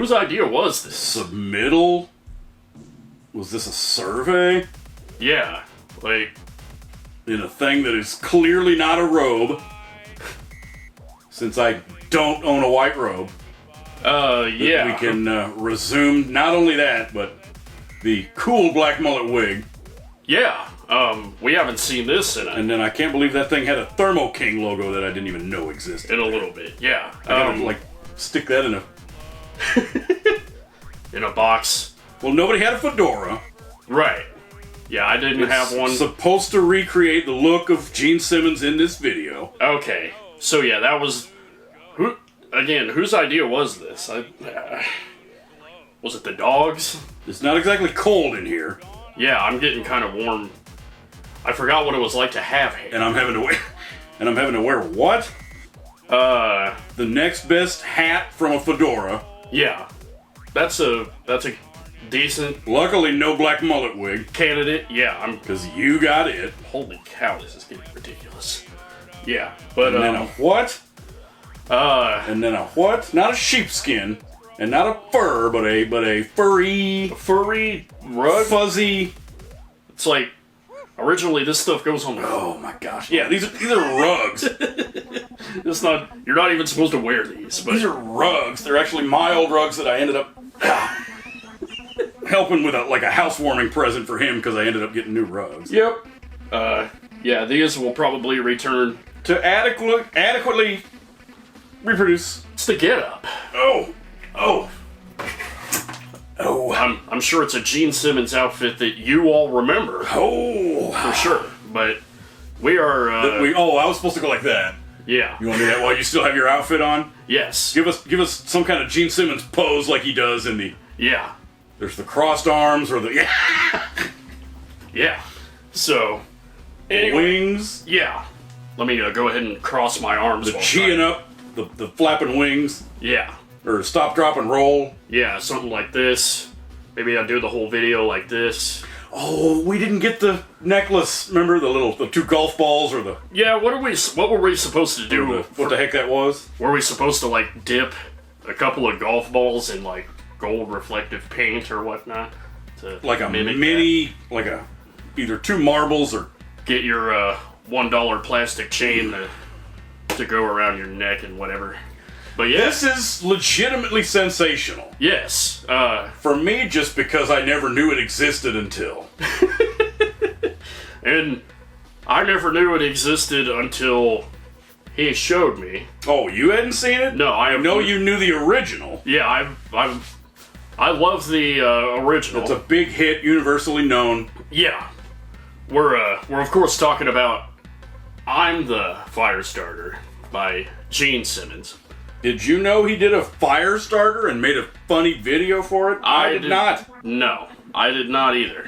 whose idea was this? Submittal? Was this a survey? Yeah, like... In a thing that is clearly not a robe. Since I don't own a white robe. Yeah. We can resume not only that, but the cool black mullet wig. Yeah, we haven't seen this in And then I can't believe that thing had a Thermo King logo that I didn't even know existed. in a little bit, yeah. I gotta, stick that in a... in a box. Well, nobody had a fedora. Right. Yeah, I didn't have one. Supposed to recreate the look of Gene Simmons in this video. Okay, so yeah, that was... whose idea was this? Was it the dog's? It's not exactly cold in here. Yeah, I'm getting kind of warm. I forgot what it was like to have hair. And I'm having to wear what? The next best hat from a fedora. Yeah. That's a decent Luckily, no black mullet wig. candidate. Yeah, Because you got it. holy cow, this is getting ridiculous. Yeah, but And then a what? And then a what? Not a sheepskin. And not a fur, but a furry, rug. fuzzy. It's like originally this stuff goes on the Oh my gosh! Yeah, these are rugs. It's not. You're not even supposed to wear these, but These are rugs. They're actually my old rugs that I ended up helping with a housewarming present for him because I ended up getting new rugs. Yep. Yeah, these will probably return. To adequately reproduce. It's the get up. Oh. I'm sure it's a Gene Simmons outfit that you all remember for sure. But we are. I was supposed to go like that. Yeah. You want to do that while you still have your outfit on? Yes. Give us some kind of Gene Simmons pose like he does in the. Yeah. There's the crossed arms or the Yeah. So. Anyway, wings. Yeah. Let me go ahead and cross my arms. The cheeing up. The flapping wings. Yeah. Or stop, drop, and roll. Yeah, something like this. Maybe I'll do the whole video like this. Oh, we didn't get the necklace. Remember the two golf balls or the... Yeah, what were we supposed to do? What the heck that was? Were we supposed to, dip a couple of golf balls in, gold reflective paint or whatnot? To Like a mimic mini... either two marbles or... Get your, $1 plastic chain to go around your neck and whatever. But yeah. This is legitimately sensational. Yes. For me, just because I never knew it existed until. And I never knew it existed until he showed me. Oh, you hadn't seen it? No, I know you knew the original. Yeah, I love the original. It's a big hit, universally known. Yeah. We're of course talking about I'm the Firestarter by Gene Simmons. Did you know he did a Firestarter and made a funny video for it? I did not. No, I did not either.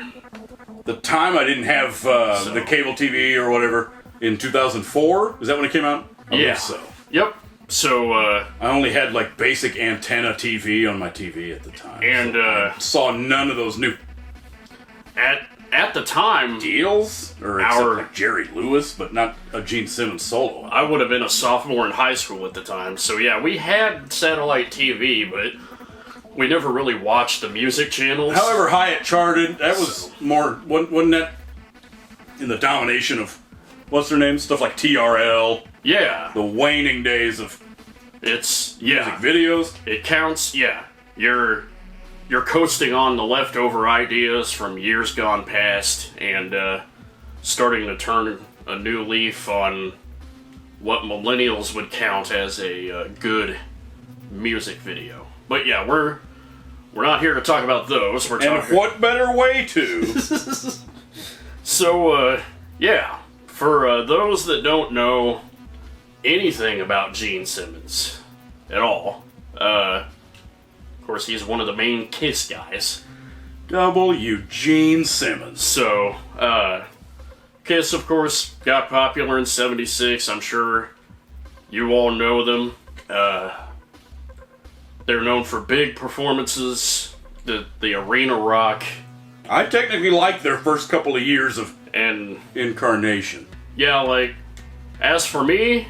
The time I didn't have the cable TV or whatever in 2004. Is that when it came out? I believe so. Yep. So I only had basic antenna TV on my TV at the time. And so I saw none of those new at the time deals or except Jerry Lewis, but not a Gene Simmons solo. I would have been a sophomore in high school at the time. So yeah, we had satellite TV, but we never really watched the music channels. However high it charted, that was more wasn't that in the domination of what's their name? Stuff like TRL. Yeah. The waning days of music videos. It counts, yeah. You're coasting on the leftover ideas from years gone past and starting to turn a new leaf on what millennials would count as a good music video. But yeah, we're not here to talk about those. And what better way to? So, yeah. For those that don't know anything about Gene Simmons at all, of course, he's one of the main Kiss guys. Gene Simmons. So, Kiss, of course, got popular in '76. I'm sure you all know them. They're known for big performances, the arena rock. I technically like their first couple of years of incarnation. Yeah, as for me,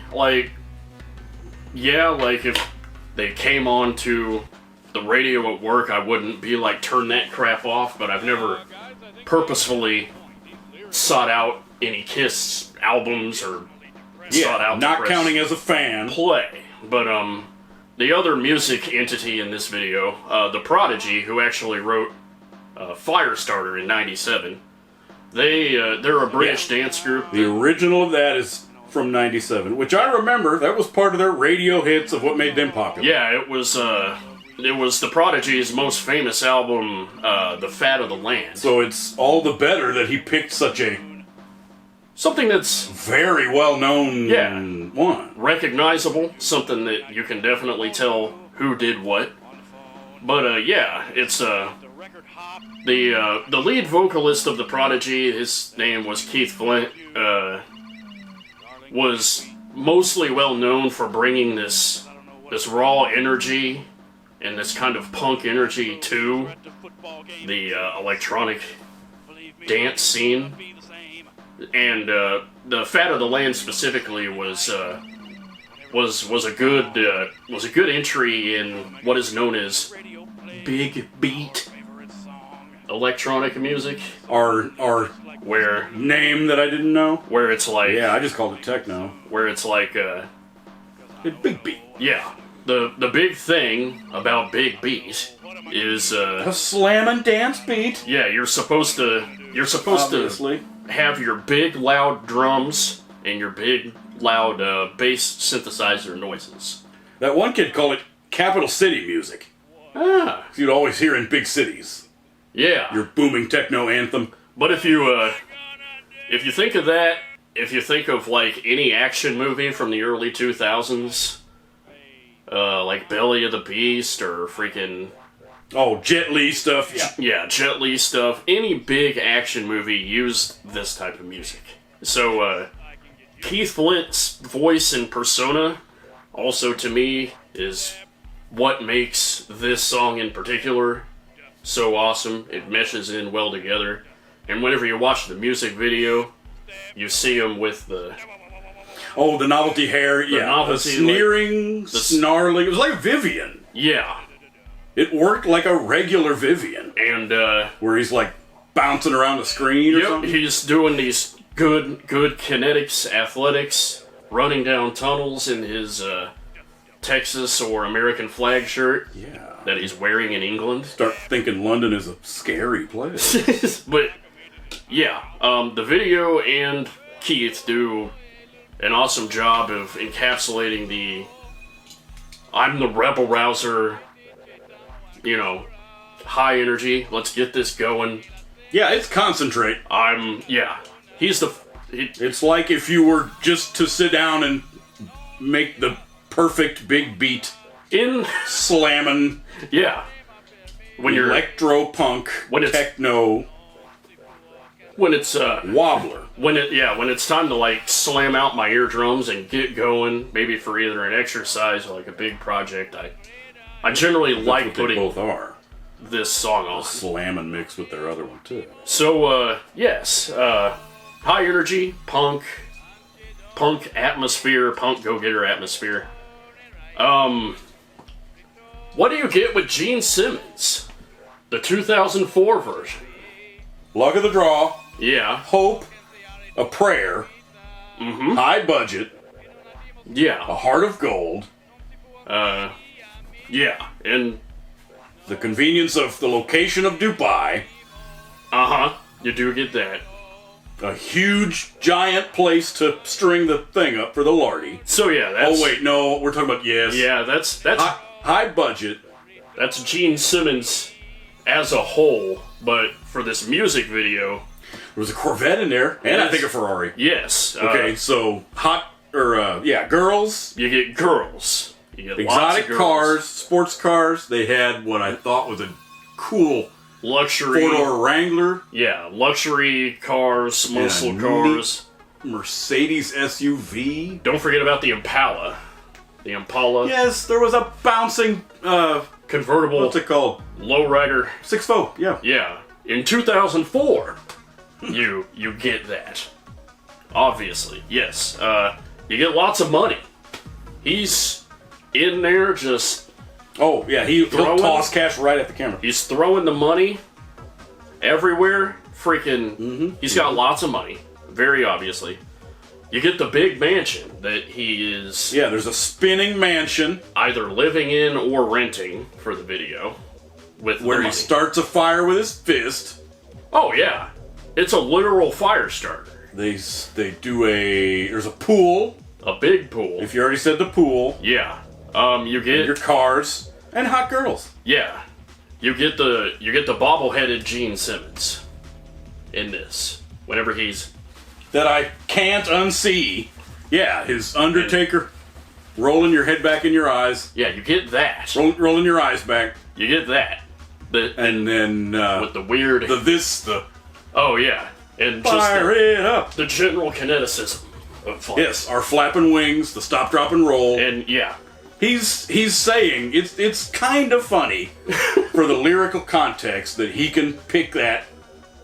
if they came on to the radio at work, I wouldn't be like, turn that crap off, but I've never purposefully sought out any Kiss albums or sought out not to counting as a fan. play. But the other music entity in this video, The Prodigy, who actually wrote Firestarter in '97, they're a British dance group. The original of that is from '97, which I remember. That was part of their radio hits of what made them popular. Yeah, it was The Prodigy's most famous album, The Fat of the Land. So it's all the better that he picked such a Something that's very well-known one. recognizable, something that you can definitely tell who did what. But it's the lead vocalist of The Prodigy, his name was Keith Flint, was mostly well known for bringing this raw energy and this kind of punk energy to the electronic dance scene. And the Fat of the Land specifically was a good entry in what is known as big beat electronic music. Our where name that I didn't know. where it's like I just called it techno. where it's like Big beat. yeah, the big thing about big beat is A slam and dance beat. yeah, you're supposed to Obviously. have your big loud drums and your big loud bass synthesizer noises. That one kid called it capital city music. Ah, You'd always hear in big cities. yeah. Your booming techno anthem. But if you think of that, if you think of like any action movie from the early 2000s, like Belly of the Beast or freaking Oh, Jet Li stuff. Yeah. Jet Li stuff, any big action movie used this type of music. So Keith Flint's voice and persona also to me is what makes this song in particular so awesome. It meshes in well together. And whenever you watch the music video, you see him with the novelty hair. novelty, the sneering, snarling. It was like Vivian. yeah. It worked like a regular Vivian. And Where he's like bouncing around the screen or something. he's doing these good kinetics, athletics, running down tunnels in his Texas or American flag shirt that he's wearing in England. Start thinking London is a scary place. But yeah, the video and Keith do an awesome job of encapsulating the I'm the rebel rouser, high energy, let's get this going. Yeah, it's concentrate. He's the... It's like if you were just to sit down and make the perfect big beat slamming when you're... electro-punk, when it's- techno, When it's... wobbler. when it's time to like slam out my eardrums and get going, maybe for either an exercise or like a big project, I generally like That's what putting they both are. this song on. Slam and mix with their other one, too. So, yes, high energy, punk atmosphere, punk go-getter atmosphere. What do you get with Gene Simmons? The 2004 version. Luck of the draw, Yeah, hope, a prayer, high budget, yeah, a heart of gold, yeah, and the convenience of the location of Dubai, you do get that. a huge, giant place to string the thing up for the lardy. So yeah, that's... Oh wait, no, we're talking about, Yeah, that's high budget. That's Gene Simmons as a whole, but for this music video, There was a Corvette in there, and I think a Ferrari. yes. Okay, so girls, You get girls. You get lots exotic of girls. cars, sports cars. They had what I thought was a cool Luxury. four-door Wrangler, Yeah, luxury cars, muscle neat cars. Mercedes SUV. Don't forget about the Impala. The Impala Yes, there was a bouncing, convertible what's it called? lowrider. 6.4, yeah. Yeah, in 2004, you get that. Obviously, yes. You get lots of money. He's in there just Oh, yeah, he'll toss cash right at the camera. He's throwing the money everywhere. He's got lots of money, very obviously. You get the big mansion that he is... Yeah, there's a spinning mansion. Either living in or renting for the video. Where he starts a fire with his fist. Oh, yeah. It's a literal fire starter. They do there's a pool. A big pool. If you already said the pool. Yeah. You get... And your cars. And hot girls. Yeah. You get the bobbleheaded Gene Simmons in this. Whenever he's... That I can't unsee. Yeah, his Undertaker rolling your head back in your eyes. Yeah, you get that. Rolling your eyes back. You get that. And then... with the weird... Oh, yeah. And fire it up. The general kineticism of flight. Yes, our flapping wings, the stop, drop, and roll. And, yeah. He's saying, it's kind of funny for the lyrical context that he can pick that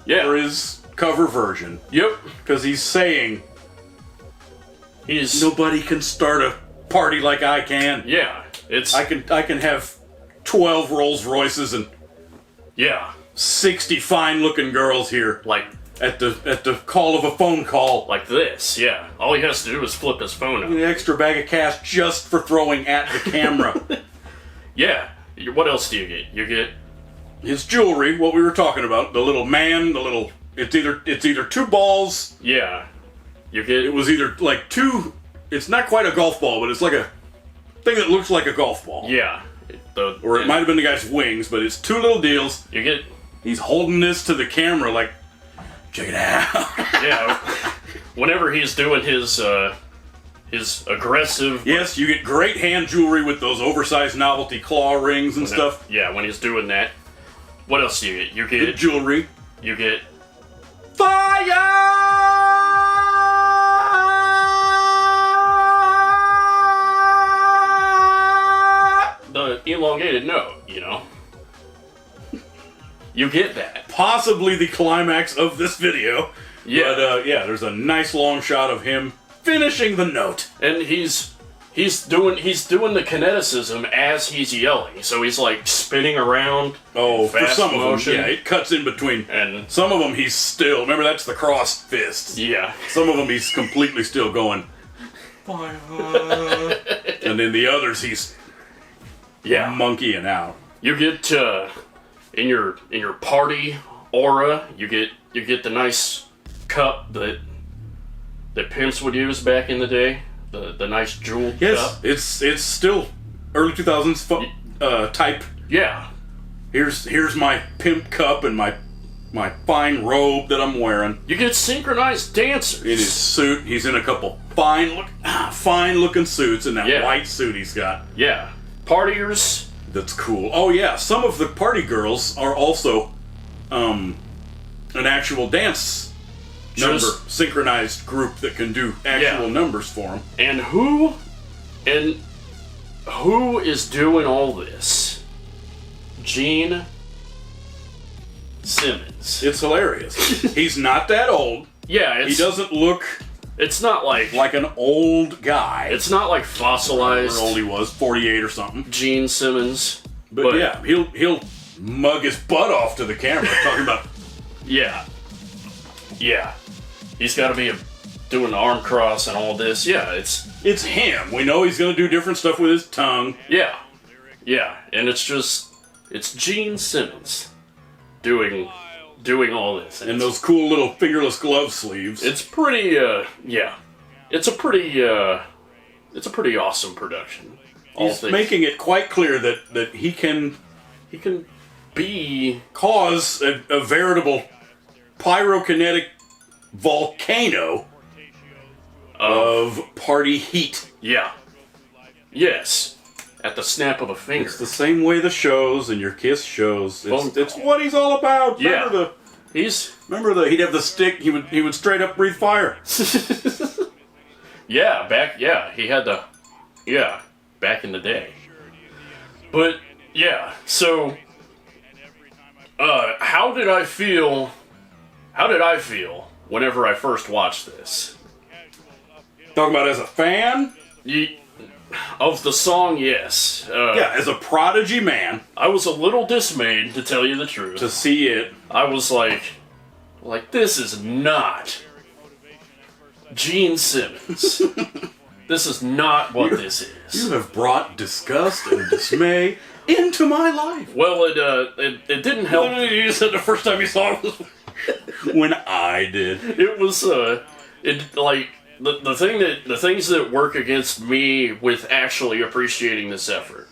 for his cover version. Yep. Because he's saying, nobody can start a party like I can. Yeah. I can have 12 Rolls Royces and 60 fine-looking girls here. Like... At the call of a phone call. Like this, yeah. All he has to do is flip his phone up. An extra bag of cash just for throwing at the camera. Yeah. What else do you get? You get... His jewelry, what we were talking about. The little man, It's either two balls. Yeah. You get... It was either like two... It's not quite a golf ball, but it's like a thing that looks like a golf ball. Yeah. Or it might have been the guy's wings, but it's two little deals. You get... He's holding this to the camera like... Check it out. Yeah. Whenever he's doing his aggressive... Yes, you get great hand jewelry with those oversized novelty claw rings and stuff. Yeah, when he's doing that. What else do you get? You get... Good jewelry. You get... Fire! The elongated note, you know. You get that. Possibly the climax of this video. Yeah. But, there's a nice long shot of him finishing the note. And he's doing the kineticism as he's yelling. So he's like spinning around. Oh, fast for some motion. of them, it cuts in between. And some of them he's still, remember that's the crossed fist. Yeah. Some of them he's completely still going. And then the others he's monkeying out. You get in your party aura, you get the nice cup that pimps would use back in the day, the nice jewel cup. It's still early 2000s type. Yeah. Here's my pimp cup and my fine robe that I'm wearing. You get synchronized dancers. In his suit, he's in a couple fine looking suits in that white suit he's got. Yeah. Partiers. That's cool. Oh yeah, some of the party girls are also an actual dance number synchronized group that can do actual numbers for them. And who is doing all this? Gene Simmons. It's hilarious. He's not that old. Yeah, he doesn't look. It's not like an old guy. It's not like fossilized. How old he was, 48 or something. Gene Simmons. But yeah, he'll mug his butt off to the camera talking about. Yeah. He's got to be doing the arm cross and all this. Yeah, it's him. We know he's gonna do different stuff with his tongue. Yeah, and it's Gene Simmons doing all this, and those cool little fingerless glove sleeves. It's pretty. It's a pretty awesome production. He's making it quite clear that he can cause a veritable pyrokinetic volcano of party heat. Yeah. Yes. At the snap of a finger. It's the same way the shows and your Kiss shows. It's what he's all about. Yeah. Remember he'd have the stick. He would straight up breathe fire. He had the back in the day. But yeah, so how did I feel whenever I first watched this? Talking about as a fan? Of the song, yes. Yeah, as a Prodigy man, I was a little dismayed, to tell you the truth. to see it. I was like, this is not Gene Simmons. This is not what this is. You have brought disgust and dismay into my life. Well, it didn't help. You said the first time you saw it was when I did. It was the things that work against me with actually appreciating this effort.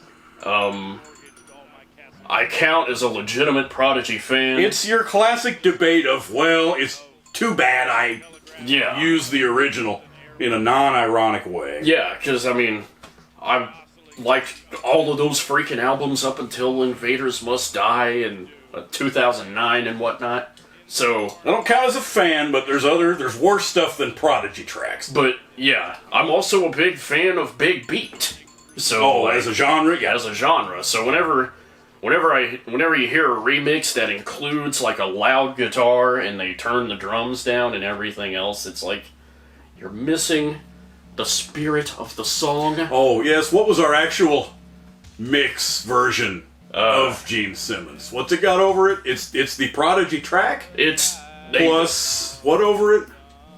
I count as a legitimate Prodigy fan. It's your classic debate of, well, it's too bad I Yeah. use the original in a non-ironic way. Yeah, because, I mean, I've liked all of those freaking albums up until Invaders Must Die in 2009 and whatnot. So, I don't count as a fan, but there's worse stuff than Prodigy tracks. but yeah, I'm also a big fan of Big Beat. So, As a genre, yeah. as a genre. So whenever you hear a remix that includes like a loud guitar and they turn the drums down and everything else, it's like you're missing the spirit of the song. Oh, yes, what was our actual mix version of Gene Simmons? What's it got over it? It's the Prodigy track? It's Plus, what over it?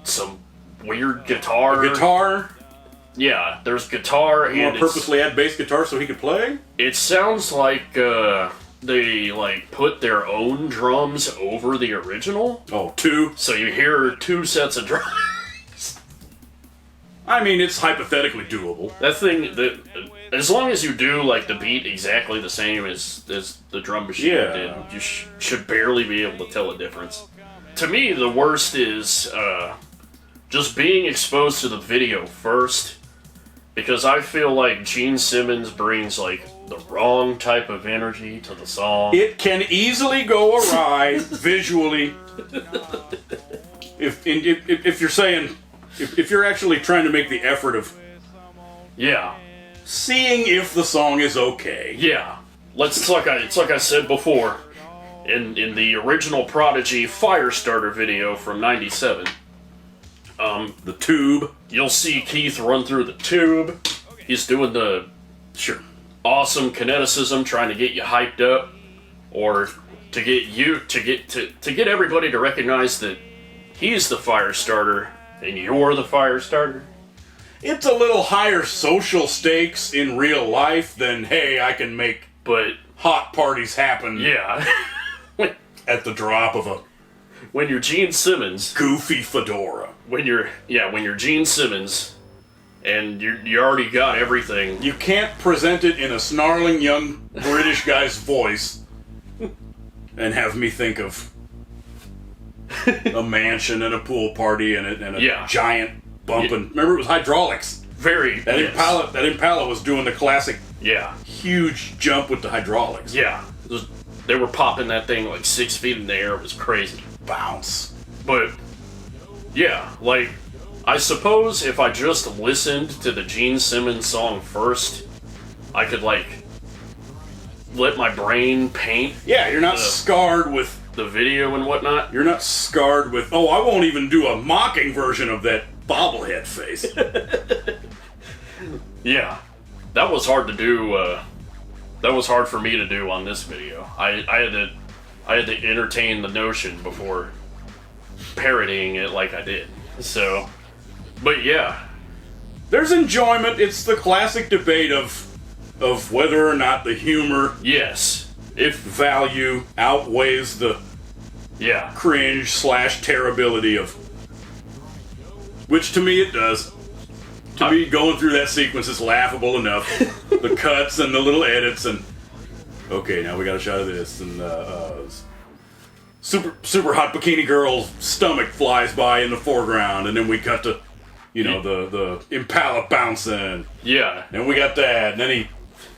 some weird guitar. Guitar? Yeah, there's guitar You want and to purposely add bass guitar so he could play? it sounds like they like put their own drums over the original. Oh, two? So you hear two sets of drums. I mean, it's hypothetically doable. That thing, as long as you do like the beat exactly the same as the drum machine Yeah. did, you should barely be able to tell a difference. To me, the worst is just being exposed to the video first, because I feel like Gene Simmons brings like the wrong type of energy to the song. It can easily go awry visually. If you're saying, if you're actually trying to make the effort of Yeah, seeing if the song is okay. yeah. It's like I said before, in the original Prodigy Firestarter video from '97. The tube. You'll see Keith run through the tube. He's doing the awesome kineticism, trying to get you hyped up, or to get everybody to recognize that he's the fire starter and you're the fire starter. It's a little higher social stakes in real life than, hey, I can make But hot parties happen yeah, at the drop of a when you're Gene Simmons, goofy fedora. when you're Gene Simmons, and you already got everything. You can't present it in a snarling young British guy's voice and have me think of a mansion and a pool party and a Yeah. giant bumping. Remember, it was hydraulics. Very That yes. Impala was doing the classic Yeah, huge jump with the hydraulics. yeah. They were popping that thing like 6 feet in the air. It was crazy. Bounce. But yeah, like I suppose if I just listened to the Gene Simmons song first, I could like let my brain paint Yeah, you're not scarred with. the video and whatnot. You're not scarred with. Oh, I won't even do a mocking version of that bobblehead face. Yeah, that was hard to do. That was hard for me to do on this video. I had to entertain the notion before parodying it like I did. So, but yeah, There's enjoyment. It's the classic debate of whether or not the humor yes, if value outweighs the yeah, cringe / terribility of. Which to me it does. To me, going through that sequence is laughable enough. The cuts and the little edits and. Okay, now we got a shot of this and super hot bikini girl's stomach flies by in the foreground and then we cut to, the Impala bouncing. yeah. And we got that and then he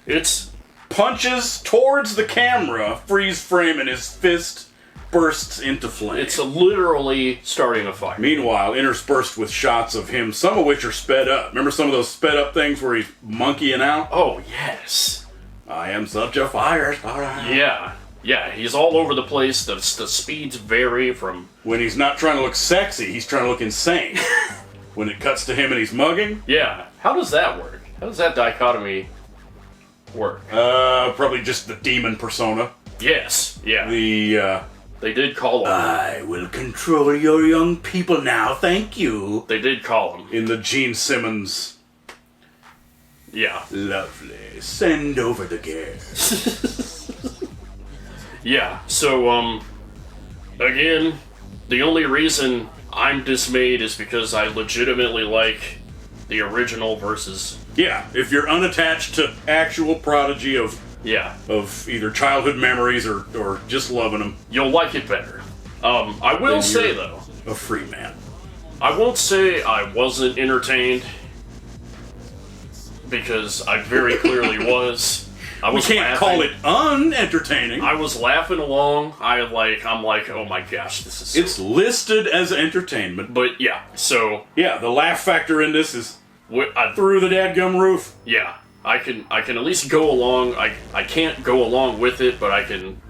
It's punches towards the camera, freeze frame, and his fist bursts into flame. It's literally starting a fire. Meanwhile, interspersed with shots of him, some of which are sped up. Remember some of those sped up things where he's monkeying out? Oh, yes. I am such a fire starter. Yeah. Yeah, he's all over the place. The speeds vary from... When he's not trying to look sexy, he's trying to look insane. When it cuts to him and he's mugging, Yeah. How does that work? How does that dichotomy work? Probably just the demon persona. Yes, yeah. They did call him. I will control your young people now, thank you. They did call him. In the Gene Simmons. Yeah. Lovely. Send over the gas. Yeah, so, again, the only reason I'm dismayed is because I legitimately like the original versus... Yeah, if you're unattached to actual Prodigy of either childhood memories or just loving them, you'll like it better. I will say, though... a free man. I won't say I wasn't entertained, because I very clearly was. We can't call it unentertaining. I was laughing along. I'm like, oh my gosh, this is... It's listed as entertainment. But yeah, so... Yeah, the laugh factor in this is through the dadgum roof. Yeah, I can at least go along. I can't go along with it, but I can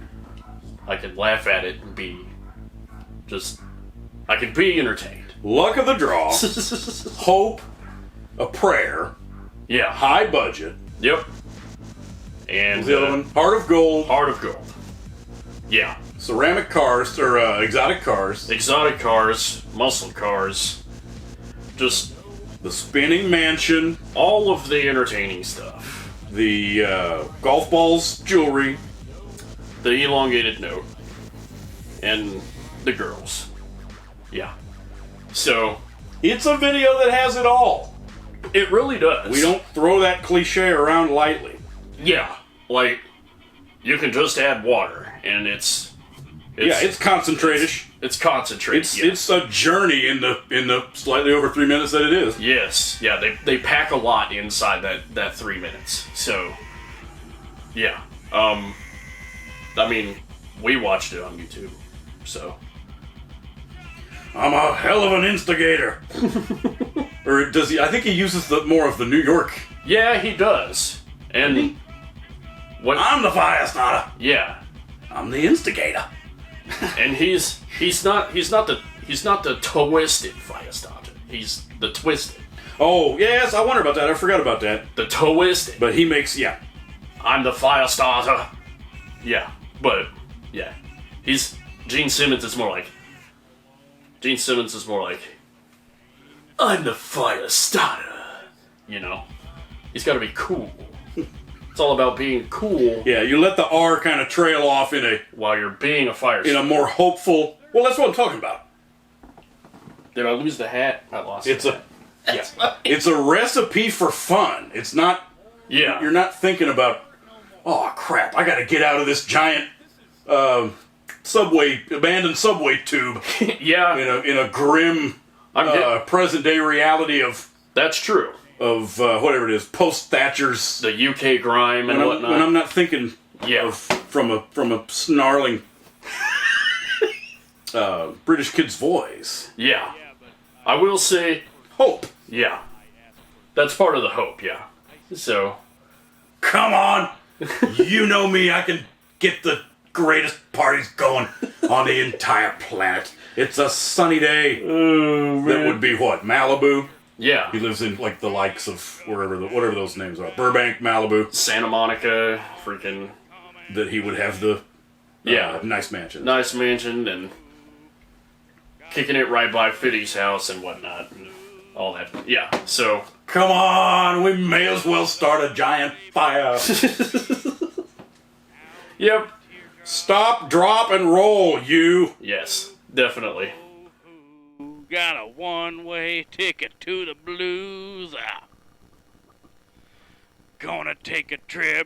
laugh at it and be just... I can be entertained. Luck of the draw. Hope. A prayer. Yeah. High budget. Yep. And the other one, Heart of Gold. Heart of Gold. Yeah. Ceramic cars, or exotic cars. Exotic cars, muscle cars. Just... The spinning mansion. All of the entertaining stuff. The golf balls, jewelry. The elongated note. And the girls. Yeah. So... It's a video that has it all. It really does. We don't throw that cliche around lightly. Yeah. Like, you can just add water, and it's concentrated. It's concentrated. It's a journey in the slightly over 3 minutes that it is. Yes. Yeah, they pack a lot inside that 3 minutes. So, yeah. I mean, we watched it on YouTube, so... I'm a hell of an instigator. Or does he? I think he uses more of the New York. Yeah, he does. And I'm the Firestarter. Yeah, I'm the instigator. And he's not the twisted Firestarter. He's the twisted. Oh yes, I wonder about that. I forgot about that. The twisted. But he makes I'm the Firestarter. Yeah, but yeah, Gene Simmons is more like. I'm the Firestarter. You know? He's gotta be cool. It's all about being cool. Yeah, you let the R kind of trail off while you're being a Firestarter. In a more hopeful... Well, that's what I'm talking about. Did I lose the hat? I lost the hat. It's a recipe for fun. It's not... Yeah. You're not thinking about, oh, crap, I gotta get out of this giant... abandoned subway tube. Yeah. In a grim present day reality of... That's true. Of whatever it is, post Thatcher's... The UK grime and whatnot. When I'm not thinking of from a snarling British kid's voice. Yeah. I will say... Hope. Yeah. That's part of the hope, yeah. So... Come on! You know me, I can get the greatest parties going on the entire planet. It's a sunny day. Oh, man. That would be what? Malibu? Yeah. He lives in like the likes of whatever those names are. Burbank, Malibu. Santa Monica, freaking... That he would have the nice mansion. Nice mansion and kicking it right by Fiddy's house and whatnot. And all that. Yeah, so... Come on, we may as well start a giant fire. Yep. Stop, drop, and roll, you. Yes, definitely. Got a one-way ticket to the blues. Gonna take a trip